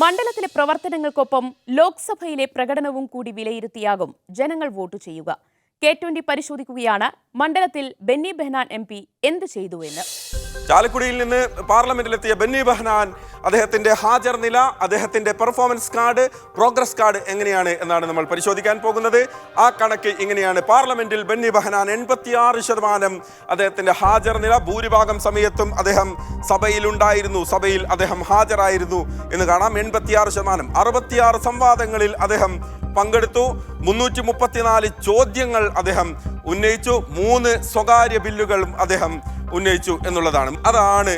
മണ്ഡലത്തിലെ പ്രവർത്തനങ്ങൾക്കൊപ്പം ലോക്സഭയിലെ പ്രകടനവും കൂടി വിലയിരുത്തിയാകും ജനങ്ങൾ വോട്ട് ചെയ്യുക. K20 പരിശോധിക്കുകയാണ് മണ്ഡലത്തിൽ ബെന്നി ബെഹനാൻ MP എന്ത് ചെയ്തു എന്ന്. ചാലക്കുടിയിൽ നിന്ന് പാർലമെന്റിലെത്തിയ ബെന്നി ബെഹനാൻ അദ്ദേഹത്തിന്റെ ഹാജർ നില, അദ്ദേഹത്തിന്റെ പെർഫോമൻസ് കാർഡ്, പ്രോഗ്രസ് കാർഡ് എങ്ങനെയാണ് എന്നാണ് നമ്മൾ പരിശോധിക്കാൻ പോകുന്നത്. ആ കണക്ക് ഇങ്ങനെയാണ്. പാർലമെന്റിൽ ബെന്നി ബെഹനാൻ 86% അദ്ദേഹത്തിന്റെ ഹാജർ നില. ഭൂരിഭാഗം സമയത്തും അദ്ദേഹം സഭയിലുണ്ടായിരുന്നു, സഭയിൽ അദ്ദേഹം ഹാജരായിരുന്നു എന്ന് കാണാം. 86%. 66 സംവാദങ്ങളിൽ അദ്ദേഹം പങ്കെടുത്തു. 334 ചോദ്യങ്ങൾ അദ്ദേഹം ഉന്നയിച്ചു. 3 സ്വകാര്യ ബില്ലുകളും അദ്ദേഹം ഉന്നയിച്ചു എന്നുള്ളതാണ്. അതാണ്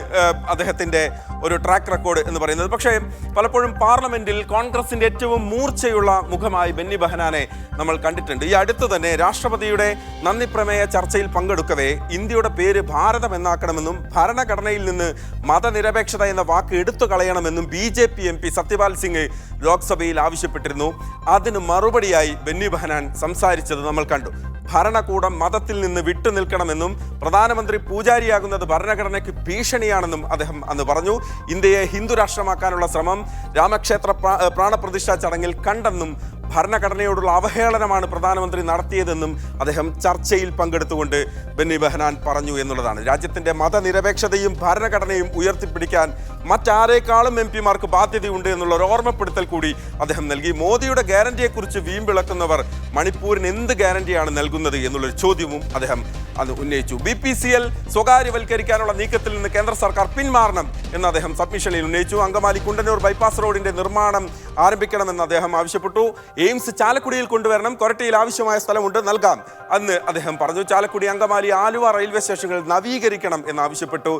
അദ്ദേഹത്തിൻ്റെ ഒരു ട്രാക്ക് റെക്കോർഡ് എന്ന് പറയുന്നത്. പക്ഷേ പലപ്പോഴും പാർലമെന്റിൽ കോൺഗ്രസിന്റെ ഏറ്റവും മൂർച്ചയുള്ള മുഖമായി ബെന്നി ബെഹനാനെ നമ്മൾ കണ്ടിട്ടുണ്ട്. ഈ അടുത്ത് തന്നെ രാഷ്ട്രപതിയുടെ നന്ദി പ്രമേയ ചർച്ചയിൽ പങ്കെടുക്കവേ ഇന്ത്യയുടെ പേര് ഭാരതം എന്നാക്കണമെന്നും ഭരണഘടനയിൽ നിന്ന് മതനിരപേക്ഷത എന്ന വാക്ക് എടുത്തു കളയണമെന്നും BJP MP സത്യപാൽ സിംഗ് ലോക്സഭയിൽ ആവശ്യപ്പെട്ടിരുന്നു. അതിന് മറുപടിയായി ബെന്നി ബെഹനാൻ സംസാരിച്ചത് നമ്മൾ കണ്ടു. ഭരണകൂടം മതത്തിൽ നിന്ന് വിട്ടുനിൽക്കണമെന്നും പ്രധാനമന്ത്രി പൂജാരിയാകുന്നത് ഭരണഘടനയ്ക്ക് ഭീഷണിയാണെന്നും അദ്ദേഹം അന്ന് പറഞ്ഞു. ഇന്ത്യയെ ഹിന്ദു രാഷ്ട്രമാക്കാനുള്ള ശ്രമം രാമക്ഷേത്ര പ്രാണപ്രതിഷ്ഠാ ചടങ്ങിൽ കണ്ടെന്നും ഭരണഘടനയോടുള്ള അവഹേളനമാണ് പ്രധാനമന്ത്രി നടത്തിയതെന്നും അദ്ദേഹം ചർച്ചയിൽ പങ്കെടുത്തുകൊണ്ട് ബെന്നി ബെഹനാൻ പറഞ്ഞു എന്നുള്ളതാണ്. രാജ്യത്തിൻ്റെ മതനിരപേക്ഷതയും ഭരണഘടനയും ഉയർത്തിപ്പിടിക്കാൻ മറ്റാരേക്കാളും MP-മാർക്ക് ബാധ്യതയുണ്ട് എന്നുള്ള ഒരു ഓർമ്മപ്പെടുത്തൽ കൂടി അദ്ദേഹം നൽകി. മോദിയുടെ ഗ്യാരണ്ടിയെക്കുറിച്ച് വീമ്പിളക്കുന്നവർ മണിപ്പൂരിന് എന്ത് ഗ്യാരണ്ടിയാണ് നൽകുന്നത് എന്നുള്ളൊരു ചോദ്യവും അദ്ദേഹം അത് ഉന്നയിച്ചു. BPCL സ്വകാര്യവൽക്കരിക്കാനുള്ള നീക്കത്തിൽ നിന്ന് കേന്ദ്ര സർക്കാർ പിന്മാറണം എന്ന് അദ്ദേഹം സബ്മിഷനിൽ ഉന്നയിച്ചു. അങ്കമാലി കുണ്ടന്നൂർ ബൈപ്പാസ് റോഡിന്റെ നിർമ്മാണം ആരംഭിക്കണമെന്ന് അദ്ദേഹം ആവശ്യപ്പെട്ടു. എയിംസ് ചാലക്കുടിയിൽ കൊണ്ടുവരണം, കൊരട്ടിയിൽ ആവശ്യമായ സ്ഥലമുണ്ട്, നൽകാം എന്ന് അദ്ദേഹം പറഞ്ഞു. ചാലക്കുടി, അങ്കമാലി, ആലുവ റെയിൽവേ സ്റ്റേഷനുകൾ നവീകരിക്കണം എന്നാവശ്യപ്പെട്ടു.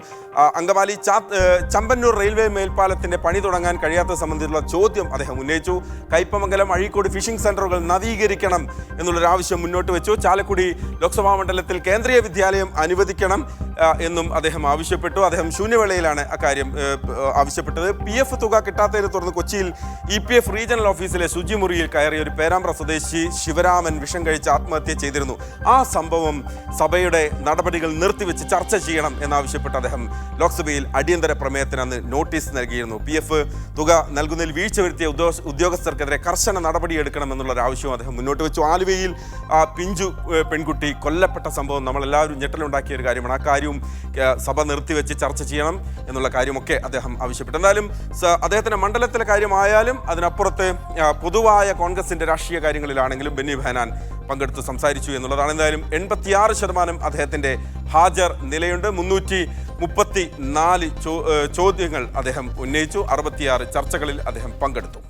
അങ്കമാലി ചമ്പന്നൂർ റെയിൽവേ മേൽപ്പാലത്തിന്റെ പണി തുടങ്ങാൻ കഴിയാത്തത് സംബന്ധിച്ചുള്ള ചോദ്യം അദ്ദേഹം ഉന്നയിച്ചു. കയ്പമംഗലം, അഴീക്കോട് ഫിഷിംഗ് സെന്ററുകൾ നവീകരിക്കണം എന്നുള്ളൊരു ആവശ്യം മുന്നോട്ട് വെച്ചു. ചാലക്കുടി ലോക്സഭാ മണ്ഡലത്തിൽ കേന്ദ്രീയ വിദ്യാലയം അനുവദിക്കണം എന്നും അദ്ദേഹം ആവശ്യപ്പെട്ടു. അദ്ദേഹം ശൂന്യവേളയിലാണ് അക്കാര്യം ആവശ്യപ്പെട്ടത്. PF തുക കിട്ടാത്തതിനെ തുടർന്ന് കൊച്ചിയിൽ EPF റീജിയണൽ ഓഫീസിലെ ശുചിമുറിയിൽ കയറിയ ഒരു പേരാമ്പ്ര സ്വദേശി ശിവരാമൻ വിഷം കഴിച്ച് ആത്മഹത്യ ചെയ്തിരുന്നു. ആ സംഭവം സഭയുടെ നടപടികൾ നിർത്തിവെച്ച് ചർച്ച ചെയ്യണം എന്നാവശ്യപ്പെട്ട് അദ്ദേഹം ലോക്സഭയിൽ അടിയന്തര പ്രമേയത്തിന് അന്ന് നോട്ടീസ് നൽകിയിരുന്നു. PF തുക നൽകുന്നതിൽ വീഴ്ച വരുത്തിയ ഉദ്യോഗസ്ഥർക്കെതിരെ കർശന നടപടിയെടുക്കണമെന്നുള്ളൊരു ആവശ്യവും അദ്ദേഹം മുന്നോട്ട് വെച്ചു. ആലുവയിൽ പിഞ്ചു പെൺകുട്ടി കൊല്ലപ്പെട്ട സംഭവം നമ്മളെല്ലാവരും ഞെട്ടലുണ്ടാക്കിയ ഒരു കാര്യമാണ്. ആ കാര്യവും സഭ നിർത്തിവെച്ച് ചർച്ച ചെയ്യണം എന്നുള്ള കാര്യമൊക്കെ അദ്ദേഹം ആവശ്യപ്പെട്ടു. എന്തായാലും അദ്ദേഹത്തിൻ്റെ മണ്ഡലത്തിലെ കാര്യമായാലും അതിനപ്പുറത്ത് പൊതുവായ കോൺഗ്രസിൻ്റെ രാഷ്ട്രീയ കാര്യങ്ങളിലാണെങ്കിലും ബെന്നി ബെഹനാൻ പങ്കെടുത്ത് സംസാരിച്ചു എന്നുള്ളതാണ്. എന്തായാലും 86% അദ്ദേഹത്തിൻ്റെ ഹാജർ നിലയുണ്ട്. 334 ചോദ്യങ്ങൾ അദ്ദേഹം ഉന്നയിച്ചു. 66 ചർച്ചകളിൽ അദ്ദേഹം പങ്കെടുത്തു.